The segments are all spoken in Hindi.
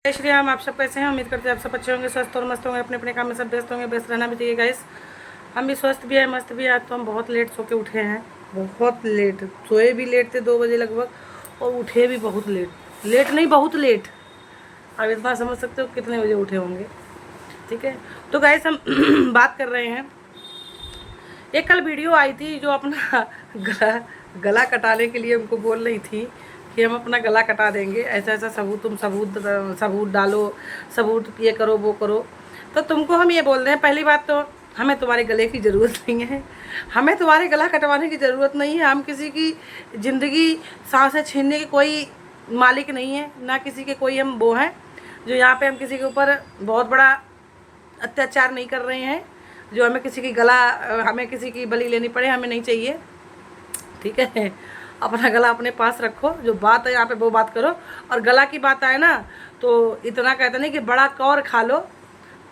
जय श्री राम। आप सब कैसे हैं? उम्मीद करते हैं आप सब अच्छे होंगे, स्वस्थ और मस्त होंगे, अपने अपने काम में सब व्यस्त होंगे। व्यस्त रहना भी चाहिए गाइस। हम भी स्वस्थ भी है, मस्त भी है। आज तो हम बहुत लेट सो के उठे हैं, बहुत लेट। सोए भी लेट थे, 2 बजे लगभग, और उठे भी बहुत लेट। लेट नहीं, बहुत लेट। आप इतना समझ सकते हो कितने बजे उठे होंगे। ठीक है, तो गाइस हम बात कर रहे हैं। एक कल वीडियो आई थी जो अपना गला गला कटाने के लिए हमको बोल रही थी कि हम अपना गला कटा देंगे, ऐसा ऐसा सबूत, तुम सबूत डालो, सबूत ये करो वो करो। तो तुमको हम ये बोल रहे हैं, पहली बात तो हमें तुम्हारे गले की ज़रूरत नहीं है। हमें तुम्हारे गला कटवाने की ज़रूरत नहीं है। हम किसी की ज़िंदगी सांसें छीनने के कोई मालिक नहीं है, ना किसी के कोई हम वो हैं जो यहाँ पे हम किसी के ऊपर बहुत बड़ा अत्याचार नहीं कर रहे हैं, जो हमें किसी की हमें किसी की बलि लेनी पड़े, हमें नहीं चाहिए। ठीक है, अपना गला अपने पास रखो, जो बात है यहाँ पे वो बात करो। और गला की बात आए ना तो इतना कहते नहीं कि बड़ा कौर खा लो,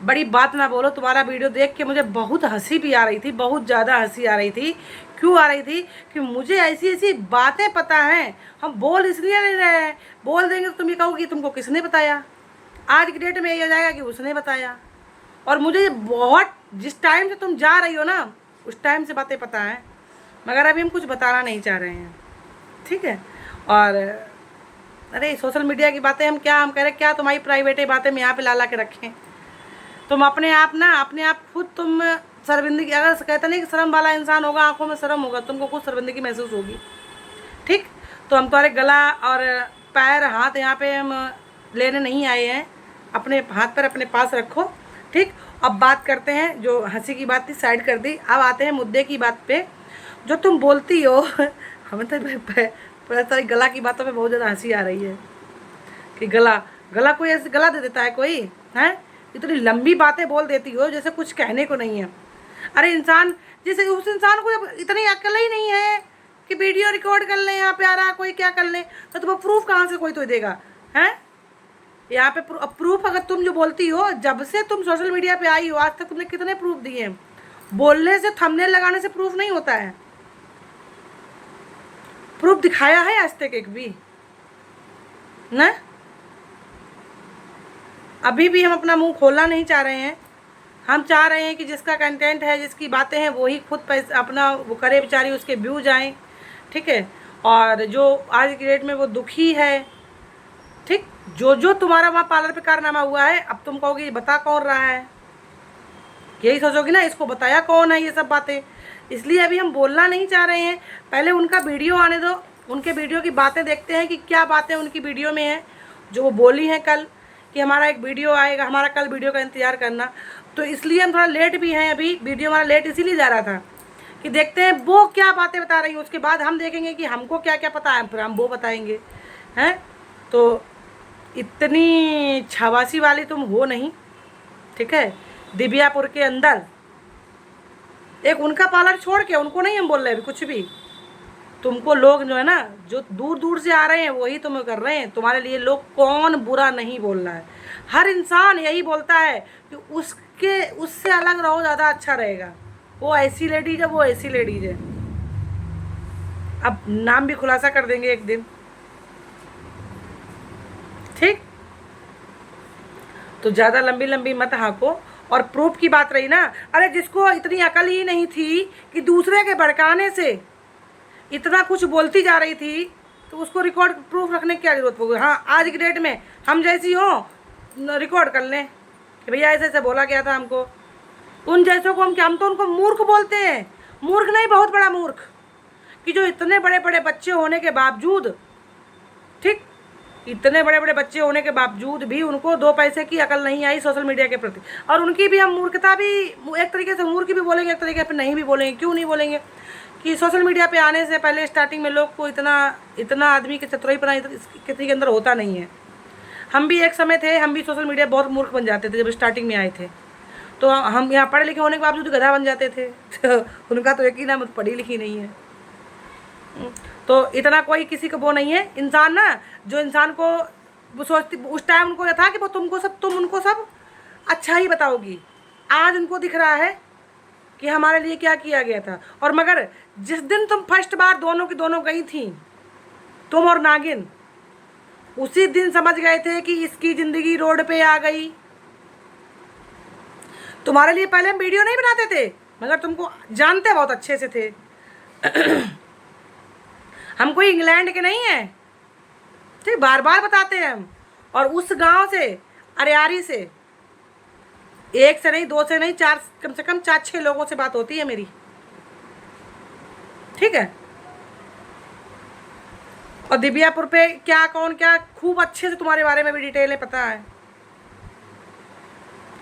बड़ी बात ना बोलो। तुम्हारा वीडियो देख के मुझे बहुत हंसी भी आ रही थी, बहुत ज़्यादा हंसी आ रही थी। क्यों आ रही थी? कि मुझे ऐसी ऐसी बातें पता हैं, हम बोल इसलिए नहीं रहे हैं। बोल देंगे तो तुम ये कहोगे तुमको किसने बताया। आज की डेट में ये आ जाएगा कि उसने बताया। और मुझे बहुत, जिस टाइम से तुम जा रही हो ना, उस टाइम से बातें पता है, मगर अभी हम कुछ बताना नहीं चाह रहे हैं। ठीक है, और अरे सोशल मीडिया की बातें हम कह रहे क्या तुम्हारी प्राइवेट बातें हम यहाँ पे ला के रखें। तुम अपने आप खुद तुम शर्मिंदगी, अगर कहते नहीं कि शर्म वाला इंसान होगा, आंखों में शर्म होगा, तुमको खुद शर्मिंदगी महसूस होगी। ठीक, तो हम तुम्हारे गला और पैर हाथ यहाँ पे हम लेने नहीं आए हैं। अपने हाथ पर अपने पास रखो। ठीक, अब बात करते हैं, जो हंसी की बात थी साइड कर दी, अब आते हैं मुद्दे की बात पे। जो तुम बोलती हो हमें तो सारी गला की बातों पे बहुत ज़्यादा हंसी आ रही है कि गला कोई ऐसे गला दे देता है कोई, है? इतनी लंबी बातें बोल देती हो जैसे कुछ कहने को नहीं है। अरे इंसान, जैसे उस इंसान को जब इतनी अक्ल ही नहीं है कि वीडियो रिकॉर्ड कर ले, यहाँ पे आ रहा कोई क्या कर ले, तो तुम्हें प्रूफ कहाँ से कोई तो देगा, है? यहाँ पे प्रूफ अगर तुम जो बोलती हो, जब से तुम सोशल मीडिया पे आई हो आज तक तुमने कितने प्रूफ दिए हैं? बोलने से, थंबनेल लगाने से प्रूफ नहीं होता है। प्रूफ दिखाया है आज तक एक भी ना? अभी भी हम अपना मुंह खोलना नहीं चाह रहे हैं। हम चाह रहे हैं कि जिसका कंटेंट है, जिसकी बातें हैं, वही खुद पैसे अपना वो करे, बेचारी उसके व्यूज आएँ। ठीक है, और जो आज की डेट में वो दुखी है, ठीक, जो तुम्हारा वहाँ पार्लर पे कारनामा हुआ है, अब तुम कहोगे बता कौन रहा है, यही सोचोगी ना, इसको बताया कौन है ये सब बातें। इसलिए अभी हम बोलना नहीं चाह रहे हैं। पहले उनका वीडियो आने दो, उनके वीडियो की बातें देखते हैं कि क्या बातें उनकी वीडियो में है, जो वो बोली हैं कल कि हमारा एक वीडियो आएगा, हमारा कल वीडियो का इंतज़ार करना। तो इसलिए हम थोड़ा लेट भी हैं, अभी वीडियो हमारा लेट इसीलिए जा रहा था कि देखते हैं वो क्या बातें बता रही हैं, उसके बाद हम देखेंगे कि हमको क्या क्या पता है, फिर हम वो बताएंगे, हैं? तो इतनी छावासी वाली तुम हो नहीं। ठीक है, दिव्यापुर के अंदर एक उनका पार्लर छोड़ के, उनको नहीं हम बोल रहे अभी कुछ भी, तुमको लोग जो है ना, जो दूर दूर से आ रहे हैं वही तुम्हें कर रहे हैं। तुम्हारे लिए लोग कौन बुरा नहीं बोल रहा है, हर इंसान यही बोलता है कि उससे अलग रहो, ज़्यादा अच्छा रहेगा। वो ऐसी लेडीज है, वो ऐसी लेडीज है। अब नाम भी खुलासा कर देंगे एक दिन। ठीक, तो ज़्यादा लंबी लंबी मत हाँको। और प्रूफ की बात रही ना, अरे जिसको इतनी अकल ही नहीं थी कि दूसरे के भड़काने से इतना कुछ बोलती जा रही थी, तो उसको रिकॉर्ड प्रूफ रखने की क्या जरूरत होगी? हाँ, आज की डेट में हम जैसी हो रिकॉर्ड कर लें कि भैया ऐसे ऐसे बोला गया था हमको। उन जैसों को हम तो उनको मूर्ख बोलते हैं। मूर्ख नहीं, बहुत बड़ा मूर्ख, कि जो इतने बड़े बड़े बच्चे होने के बावजूद, ठीक, इतने बड़े बड़े बच्चे होने के बावजूद भी उनको 2 पैसे की अकल नहीं आई सोशल मीडिया के प्रति। और उनकी भी हम मूर्खता भी एक तरीके से मूर्ख भी बोलेंगे, एक तरीके से नहीं भी बोलेंगे। क्यों नहीं बोलेंगे? कि सोशल मीडिया पे आने से पहले स्टार्टिंग में लोग को इतना आदमी के चतुराईपना किसी के अंदर होता नहीं है। हम भी एक समय थे, हम भी सोशल मीडिया बहुत मूर्ख बन जाते थे जब स्टार्टिंग में आए थे। तो हम यहाँ पढ़े लिखे होने के बावजूद गधा बन जाते थे। तो उनका तो एक ही नाम, पढ़ी लिखी नहीं है। तो इतना कोई किसी को वो नहीं है। इंसान ना, जो इंसान को वो सोचती, उस टाइम उनको यह था कि वो तुम उनको सब अच्छा ही बताओगी। आज उनको दिख रहा है कि हमारे लिए क्या किया गया था। और मगर जिस दिन तुम फर्स्ट बार दोनों की दोनों गई थी, तुम और नागिन, उसी दिन समझ गए थे कि इसकी ज़िंदगी रोड पे आ गई। तुम्हारे लिए पहले हम वीडियो नहीं बनाते थे, मगर तुमको जानते बहुत अच्छे से थे। हम कोई इंग्लैंड के नहीं हैं, ठीक, बार बार बताते हैं हम। और उस गांव से, अरियारी से, एक से नहीं, दो से नहीं, चार, कम से कम 4-6 लोगों से बात होती है मेरी, ठीक है। और दिव्यापुर पे क्या कौन क्या खूब अच्छे से तुम्हारे बारे में भी डिटेल है, पता है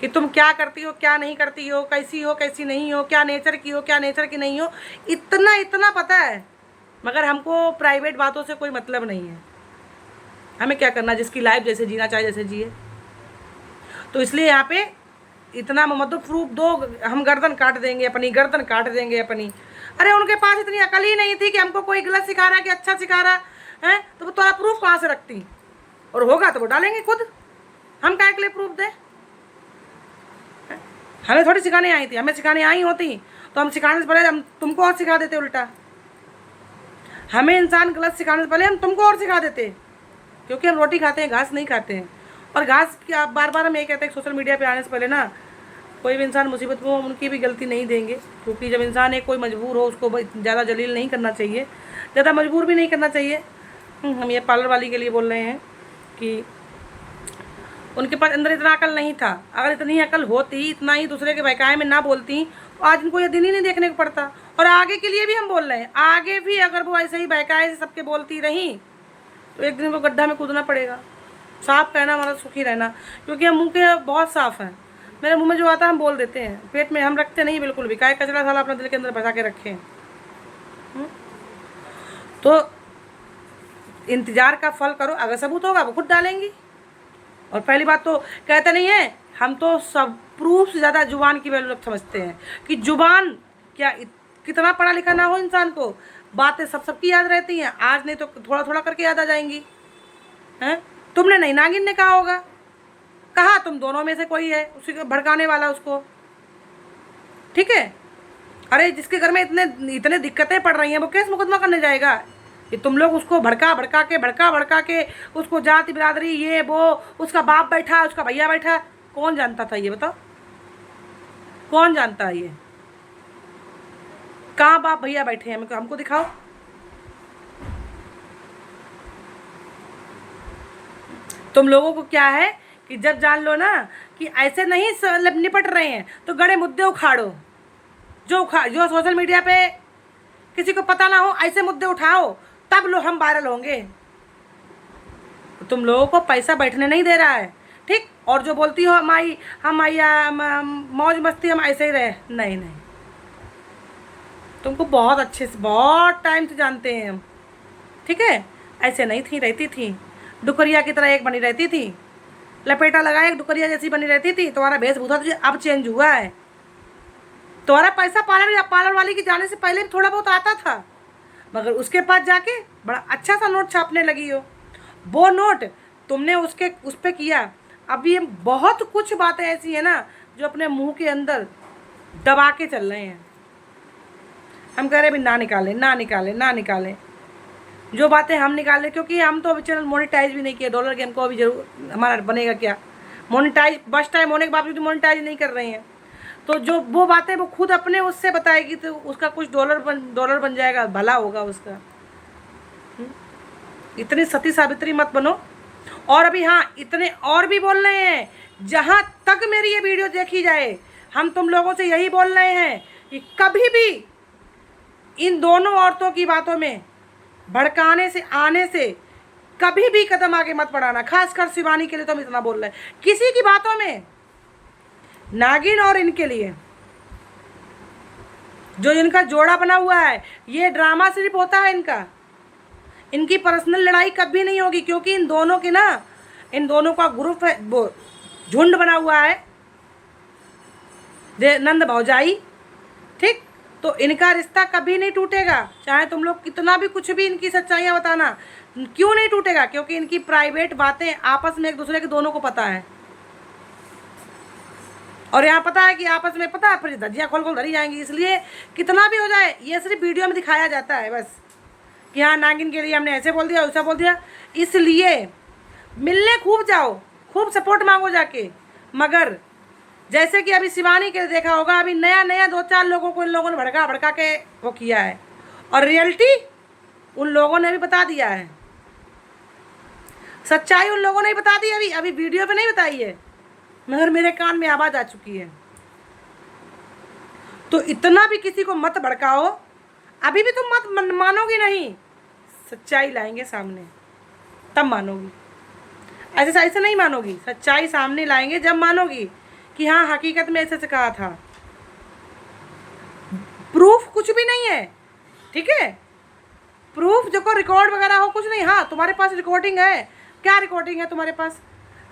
कि तुम क्या करती हो, क्या नहीं करती हो, कैसी हो, कैसी नहीं हो, क्या नेचर की हो, क्या नेचर की नहीं हो, इतना पता है। मगर हमको प्राइवेट बातों से कोई मतलब नहीं है। हमें क्या करना, जिसकी लाइफ जैसे जीना चाहे जैसे जिए। तो इसलिए यहाँ पे इतना मतलब प्रूफ दो, हम गर्दन काट देंगे अपनी, गर्दन काट देंगे अपनी। अरे उनके पास इतनी अकल ही नहीं थी कि हमको कोई गलत सिखा रहा है कि अच्छा सिखा रहा है, तो वो तुम्हारा प्रूफ कहाँ से रखती। और होगा तो वो डालेंगे खुद, हम क्या के लिए प्रूफ दें। हमें थोड़ी सिखाने आई थी, हमें सिखाने आई होती तो हम सिखाने से पहले हम तुमको और सिखा देते उल्टा। हमें इंसान गलत सिखाने से पहले हम तुमको और सिखा देते, क्योंकि हम रोटी खाते हैं, घास नहीं खाते हैं। और घास की आप बार बार हम ये कहते हैं सोशल मीडिया पे आने से पहले ना, कोई भी इंसान मुसीबत में हो उनकी भी गलती नहीं देंगे, क्योंकि जब इंसान एक कोई मजबूर हो उसको ज़्यादा जलील नहीं करना चाहिए, ज़्यादा मजबूर भी नहीं करना चाहिए। हम ये पार्लर वाली के लिए बोल रहे हैं कि उनके पास अंदर इतना अकल नहीं था। अगर इतनी अकल होती, इतना ही दूसरे के बहकाए में ना बोलती, तो आज इनको ये दिन ही नहीं देखने को पड़ता। और आगे के लिए भी हम बोल रहे हैं, आगे भी अगर वो ऐसे ही बहकाए से सबके बोलती रही तो एक दिन वो गड्ढा में कूदना पड़ेगा। साफ कहना हमारा सुखी रहना, क्योंकि हम मुँह के बहुत साफ हैं। मेरे मुँह में जो आता है हम बोल देते हैं, पेट में हम रखते नहीं बिल्कुल भी। काय कचरा साला अपने दिल के अंदर बचा के रखें। तो इंतजार का फल करो, अगर सबूत होगा वो खुद डालेंगी। और पहली बात तो कहते नहीं है, हम तो सब प्रूफ से ज़्यादा जुबान की वैल्यू समझते हैं कि जुबान क्या, कितना पढ़ा लिखा ना हो इंसान को, बातें सबकी याद रहती हैं। आज नहीं तो थोड़ा थोड़ा करके याद आ जाएंगी। हैं, तुमने नहीं, नागिन ने कहा होगा, कहा तुम दोनों में से कोई है उसी को भड़काने वाला उसको, ठीक है। अरे जिसके घर में इतने दिक्कतें पड़ रही हैं वो केस मुकदमा करने जाएगा कि तुम लोग उसको भड़का के उसको जाति बिरादरी ये वो, उसका बाप बैठा, उसका भैया बैठा। कौन जानता था ये, बताओ कौन जानता है ये? कहाँ बाप भैया बैठे हैं, हमको दिखाओ। तुम लोगों को क्या है कि जब जान लो ना कि ऐसे नहीं निपट रहे हैं तो गड़े मुद्दे उखाड़ो, जो सोशल मीडिया पे किसी को पता ना हो ऐसे मुद्दे उठाओ, तब लो हम वायरल होंगे। तो तुम लोगों को पैसा बैठने नहीं दे रहा है, ठीक। और जो बोलती हो हम मौज मस्ती हम ऐसे ही रहे, नहीं, तुमको बहुत अच्छे से बहुत टाइम से जानते हैं हम, ठीक है। ऐसे नहीं थी, रहती थी डुकरिया की तरह एक बनी रहती थी, लपेटा लगाए एक डुकरिया जैसी बनी रहती थी। तुम्हारा वेशभूषा तो अब चेंज हुआ है। तुम्हारा पैसा पार्लर वाली के जाने से पहले भी थोड़ा बहुत आता था, मगर उसके पास जाके बड़ा अच्छा सा नोट छापने लगी हो। वो नोट तुमने उस पर किया। अभी ये बहुत कुछ बातें ऐसी हैं ना जो अपने मुंह के अंदर दबा के चल रहे हैं। हम कह रहे अभी ना निकालें। जो बातें हम निकाल रहे, क्योंकि हम तो अभी चैनल मोनेटाइज भी नहीं किया। डॉलर गेम को अभी जरूर हमारा बनेगा क्या मोनेटाइज, बस टाइम होने के बावजूद मोनेटाइज नहीं कर रहे हैं। तो जो वो बातें वो खुद अपने उससे बताएगी तो उसका कुछ डॉलर बन जाएगा, भला होगा उसका। इतनी सती सावित्री मत बनो। और अभी हाँ, इतने और भी बोल रहे हैं, जहाँ तक मेरी ये वीडियो देखी जाए हम तुम लोगों से यही बोल रहे हैं कि कभी भी इन दोनों औरतों की बातों में भड़काने से आने से कभी भी कदम आगे मत बढ़ाना। खासकर शिवानी के लिए तो हम इतना बोल रहे हैं, किसी की बातों में, नागिन और इनके लिए जो इनका जोड़ा बना हुआ है, ये ड्रामा सिर्फ होता है इनका। इनकी पर्सनल लड़ाई कभी नहीं होगी, क्योंकि इन दोनों का ग्रुप है, वो झुंड बना हुआ है, नंद भौजाई, ठीक। तो इनका रिश्ता कभी नहीं टूटेगा, चाहे तुम लोग कितना भी कुछ भी इनकी सच्चाइयाँ बताना। क्यों नहीं टूटेगा? क्योंकि इनकी प्राइवेट बातें आपस में एक दूसरे के दोनों को पता है। और यहाँ पता है कि आपस में पता है, फिर धज्जियाँ खोल धरी जाएंगी। इसलिए कितना भी हो जाए, ये सिर्फ वीडियो में दिखाया जाता है बस कि हाँ नागिन के लिए हमने ऐसे बोल दिया, वैसा बोल दिया। इसलिए मिलने खूब जाओ, खूब सपोर्ट मांगो जाके, मगर जैसे कि अभी शिवानी के देखा होगा, अभी नया नया 2-4 लोगों को इन लोगों ने भड़का भड़का के वो किया है, और रियलिटी उन लोगों ने भी बता दिया है, सच्चाई उन लोगों ने भी बता दी। अभी अभी वीडियो पे नहीं बताई है, मगर मेरे कान में आवाज़ आ चुकी है। तो इतना भी किसी को मत भड़काओ, अभी भी तुम मत मानोगी नहीं, सच्चाई लाएंगे सामने तब मानोगी, ऐसे नहीं मानोगी, सच्चाई सामने लाएंगे जब मानोगी कि हाँ हकीकत में ऐसे से कहा था। प्रूफ कुछ भी नहीं है, ठीक है, प्रूफ जो को रिकॉर्ड वगैरह हो कुछ नहीं। हाँ तुम्हारे पास रिकॉर्डिंग है, क्या रिकॉर्डिंग है तुम्हारे पास?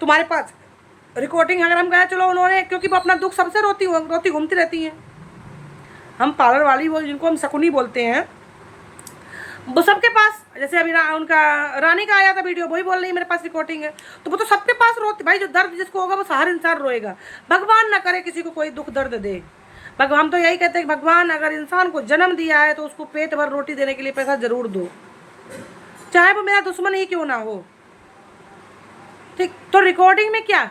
तुम्हारे पास रिकॉर्डिंग अगर हम कहें चलो उन्होंने, क्योंकि वो अपना दुख सबसे रोती घूमती रहती हैं, हम पार्लर वाली वो जिनको हम शकुनी बोलते हैं, वो सबके पास, जैसे अभी उनका रानी का आया था वीडियो, वही बोल रही है मेरे पास रिकॉर्डिंग है, तो वो तो सबके पास रोती। भाई जो दर्द जिसको होगा वो हर इंसान रोएगा, भगवान ना करे किसी को कोई दुख दर्द दे। भगवान, हम तो यही कहते हैं कि भगवान अगर इंसान को जन्म दिया है तो उसको पेट भर रोटी देने के लिए पैसा जरूर दो, चाहे वो मेरा दुश्मन ही क्यों ना हो, ठीक। तो रिकॉर्डिंग में क्या,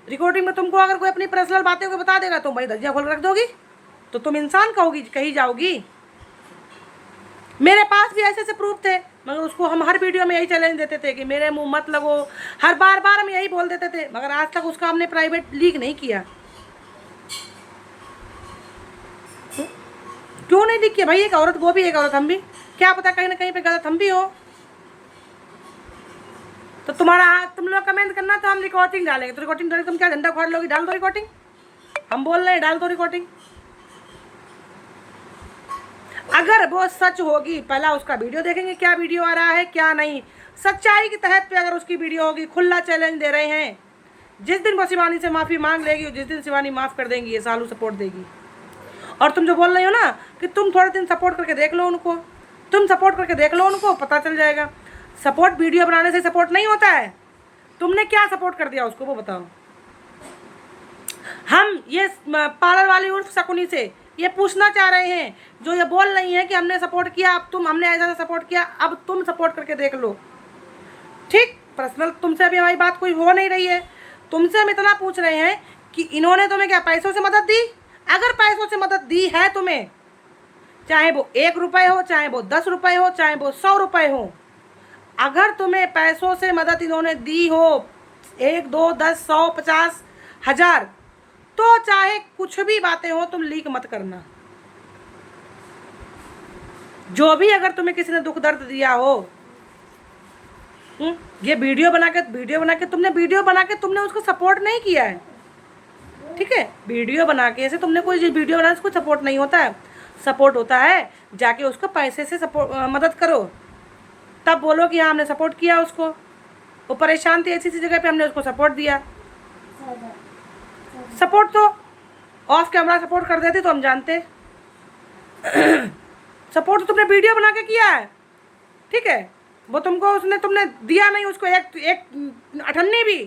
रिकॉर्डिंग में तुमको अगर कोई अपनी पर्सनल बातें को बता देगा तुम भाई दर्जियाँ खोल रख दोगी, तो तुम इंसान कहोगी, कही जाओगी। मेरे पास भी ऐसे प्रूफ थे, मगर उसको हम हर वीडियो में यही चैलेंज देते थे कि मेरे मुंह मत लगो, हर बार हम यही बोल देते थे, मगर आज तक उसका हमने प्राइवेट लीक नहीं किया। क्यों नहीं लीक किया भाई? एक औरत, वो भी एक औरत, हम भी, क्या पता कहीं ना कहीं पे गलत हम भी हो। तो तुम लोग कमेंट करना, तो हम रिकॉर्डिंग डालेंगे, तो रिकॉर्डिंग डालेंगे, तुम क्या झंडा उखाड़ लोगी? डाल दो रिकॉर्डिंग, हम बोल रहे हैं डाल दो रिकॉर्डिंग। अगर वो सच होगी, पहला उसका वीडियो देखेंगे, क्या वीडियो आ रहा है क्या नहीं, सच्चाई के तहत पे अगर उसकी वीडियो होगी, खुला चैलेंज दे रहे हैं, जिस दिन वो शिवानी से माफ़ी मांग लेगी, जिस दिन शिवानी माफ़ कर देंगी, ये सालू सपोर्ट देगी। और तुम जो बोल रही हो ना कि तुम थोड़े दिन सपोर्ट करके देख लो उनको, तुम सपोर्ट करके देख लो उनको, पता चल जाएगा। सपोर्ट वीडियो बनाने से सपोर्ट नहीं होता है। तुमने क्या सपोर्ट कर दिया उसको, वो बताओ। हम ये पार्लर वाली उर्फ शकुनी से ये पूछना चाह रहे हैं, जो ये बोल रही हैं कि हमने सपोर्ट किया, अब हमने ऐसा सपोर्ट किया, अब तुम सपोर्ट करके देख लो, ठीक। पर्सनल तुमसे अभी हमारी बात कोई हो नहीं रही है, तुमसे हम इतना पूछ रहे हैं कि इन्होंने तुम्हें क्या पैसों से मदद दी? अगर पैसों से मदद दी है तुम्हें, चाहे वो 1 रुपये हो, चाहे वो 10 रुपये हो, चाहे वो 100 रुपये हो, अगर तुम्हें पैसों से मदद इन्होंने दी हो, 1, 2, 10, 100, 50, 1000, तो चाहे कुछ भी बातें हो तुम लीक मत करना। जो भी अगर तुम्हें किसी ने दुख दर्द दिया हो, ये वीडियो बना के तुमने उसको सपोर्ट नहीं किया है, ठीक है। वीडियो बना के ऐसे तुमने कोई वीडियो बना, उसको सपोर्ट नहीं होता है। सपोर्ट होता है जाके उसको पैसे से मदद करो, तब बोलो कि हाँ हमने सपोर्ट किया उसको, वो परेशान थी ऐसी जगह पे, हमने उसको सपोर्ट दिया। सपोर्ट तो ऑफ कैमरा सपोर्ट कर देते तो हम जानते। सपोर्ट तो तुमने वीडियो बना के किया है, ठीक है। वो तुमको तुमने दिया नहीं उसको, एक अठन्नी भी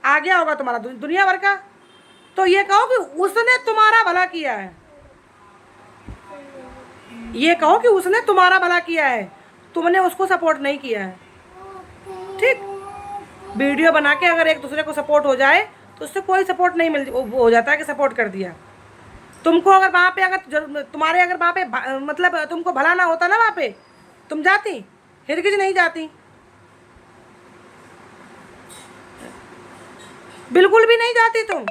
आ गया होगा तुम्हारा दुनिया भर का, तो ये कहो कि उसने तुम्हारा भला किया है, ये कहो कि उसने तुम्हारा भला किया है, तुमने उसको सपोर्ट नहीं किया है, ठीक। वीडियो बना के अगर एक दूसरे को सपोर्ट हो जाए तो उससे कोई सपोर्ट नहीं हो जाता है कि सपोर्ट कर दिया। तुमको अगर वहाँ पे तुम्हारे अगर वहाँ पे मतलब तुमको भला ना होता ना, वहाँ पे तुम जाती? हिरगिज नहीं जाती, बिल्कुल भी नहीं जाती तुम।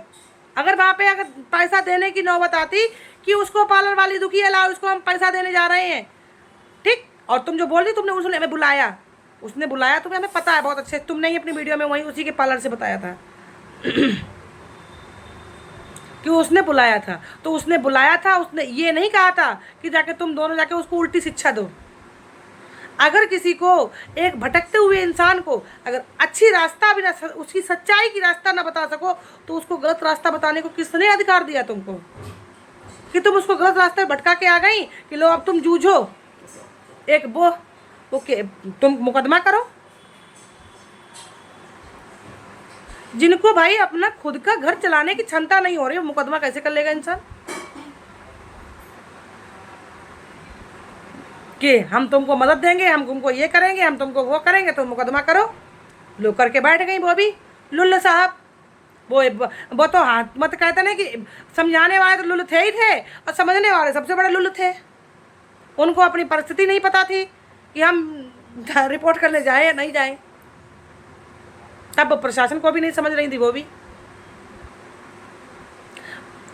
अगर वहाँ पे अगर पैसा देने की नौबत आती कि उसको पार्लर वाली दुखी है, लाओ उसको हम पैसा देने जा रहे हैं, ठीक। और तुम जो बोल रही तुमने उसने हमें बुलाया, उसने बुलाया तुम्हें, हमें पता है बहुत अच्छे, तुमने ही अपनी वीडियो में वहीं उसी के पार्लर से बताया था कि उसने बुलाया था। तो उसने बुलाया था, उसने ये नहीं कहा था कि जाके तुम दोनों जाके उसको उल्टी शिक्षा दो। अगर किसी को, एक भटकते हुए इंसान को अगर अच्छी रास्ता भी ना, उसकी सच्चाई की रास्ता ना बता सको, तो उसको गलत रास्ता बताने को किसने अधिकार दिया तुमको? कि तुम उसको गलत रास्ते भटका के आ गई कि लो अब तुम जूझो, एक वो ओके तुम मुकदमा करो। जिनको भाई अपना खुद का घर चलाने की क्षमता नहीं हो रही, वो मुकदमा कैसे कर लेगा इंसान? कि हम तुमको मदद देंगे, हम तुमको ये करेंगे, हम तुमको वो करेंगे, तो मुकदमा करो। लो करके बैठ गई वो भी लुल्ल साहब। वो तो हाथ मत कहते ना कि समझाने वाले तो लुल्ल थे ही थे और समझने वाले सबसे बड़े लुल्ल थे। उनको अपनी परिस्थिति नहीं पता थी कि हम रिपोर्ट करने जाए या नहीं जाए। तब प्रशासन को भी नहीं समझ रही थी वो भी,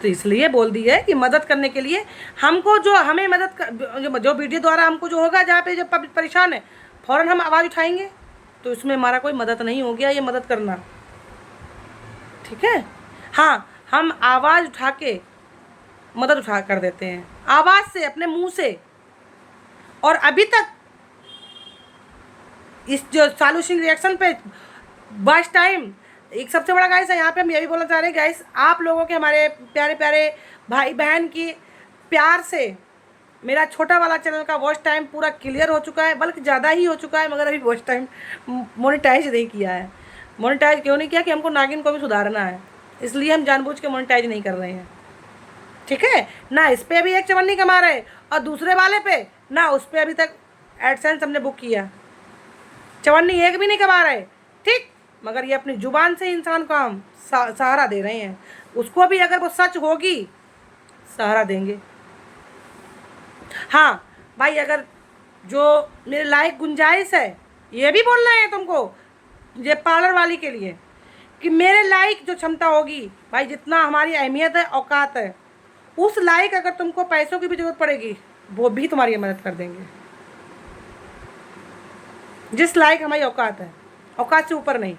तो इसलिए बोल दी है कि मदद करने के लिए हमको जो हमें मदद कर, जो वीडियो द्वारा हमको जो होगा जहाँ पे जो पब्लिक परेशान है फ़ौरन हम आवाज़ उठाएंगे। तो इसमें हमारा कोई मदद नहीं हो गया ये मदद करना, ठीक है। हाँ, हम आवाज़ उठा के मदद उठा कर देते हैं, आवाज़ से, अपने मुंह से। और अभी तक इस जो सॉल्यूशन रिएक्शन पे फर्स्ट टाइम एक सबसे बड़ा गाइस है यहाँ पे हम ये भी बोलना चाह रहे हैं गाइस, आप लोगों के, हमारे प्यारे प्यारे भाई बहन की प्यार से मेरा छोटा वाला चैनल का वॉच टाइम पूरा क्लियर हो चुका है, बल्कि ज़्यादा ही हो चुका है, मगर अभी वॉच टाइम मोनेटाइज नहीं किया है। मोनेटाइज क्यों नहीं किया कि हमको नागिन को भी सुधारना है, इसलिए हम जानबूझ के मोनेटाइज नहीं कर रहे हैं, ठीक है ना। इस पर अभी एक चवन्नी कमा रहे और दूसरे वाले पे ना, उस पर अभी तक एडसेंस हमने बुक किया, चवन्नी एक भी नहीं कमा रहे, ठीक। मगर ये अपनी जुबान से इंसान को हम सहारा दे रहे हैं, उसको भी अगर वो सच होगी सहारा देंगे। हाँ भाई, अगर जो मेरे लायक गुंजाइश है, ये भी बोलना है तुमको ये पार्लर वाली के लिए कि मेरे लायक जो क्षमता होगी भाई, जितना हमारी अहमियत है, औकात है, उस लायक अगर तुमको पैसों की भी जरूरत पड़ेगी वो भी तुम्हारी मदद कर देंगे। जिस लायक हमारी औकात है, औकात से ऊपर नहीं।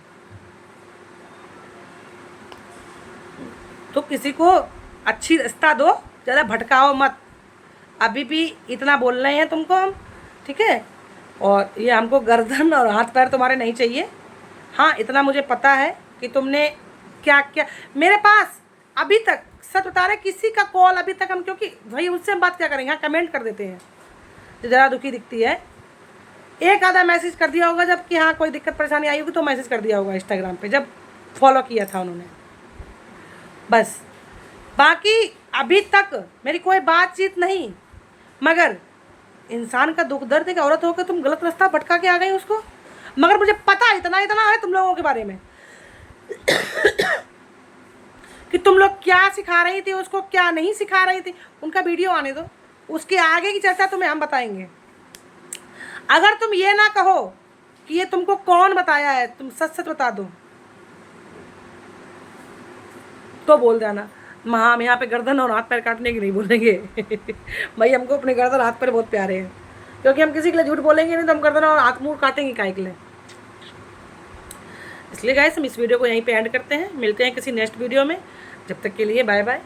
तो किसी को अच्छी रास्ता दो, ज़्यादा भटकाओ मत। अभी भी इतना बोल रहे हैं तुमको हम, ठीक है। और ये हमको गर्दन और हाथ पैर तुम्हारे नहीं चाहिए। हाँ, इतना मुझे पता है कि तुमने क्या क्या मेरे पास अभी तक, सच बता रहे, किसी का कॉल अभी तक हम, क्योंकि भाई उससे हम बात क्या करेंगे, हाँ कमेंट कर देते हैं जो ज़रा दुखी दिखती है। एक आधा मैसेज कर दिया होगा जब कि हाँ कोई दिक्कत परेशानी आई होगी तो मैसेज कर दिया होगा इंस्टाग्राम पे, जब फॉलो किया था उन्होंने, बस। बाकी अभी तक मेरी कोई बातचीत नहीं। मगर इंसान का दुख दर्द, एक औरत होकर तुम गलत रास्ता भटका के आ गई उसको। मगर मुझे पता इतना है तुम लोगों के बारे में कि तुम लोग क्या सिखा रही थी उसको, क्या नहीं सिखा रही थी। उनका वीडियो आने दो, उसके आगे की चर्चा तुम्हें हम बताएंगे। अगर तुम ये ना कहो कि ये तुमको कौन बताया है, तुम सच सच बता दो तो बोल जाना। हाँ, हम यहाँ पे गर्दन और हाथ पैर काटने की नहीं बोलेंगे भाई हमको अपने गर्दन हाथ पैर बहुत प्यारे हैं, क्योंकि हम किसी के लिए झूठ बोलेंगे नहीं तो हम गर्दन और हाथ मुंह काटेंगे काहे के लिए। इसलिए गाइस हम इस वीडियो को यहीं पे एंड करते हैं, मिलते हैं किसी नेक्स्ट वीडियो में। जब तक के लिए बाय बाय।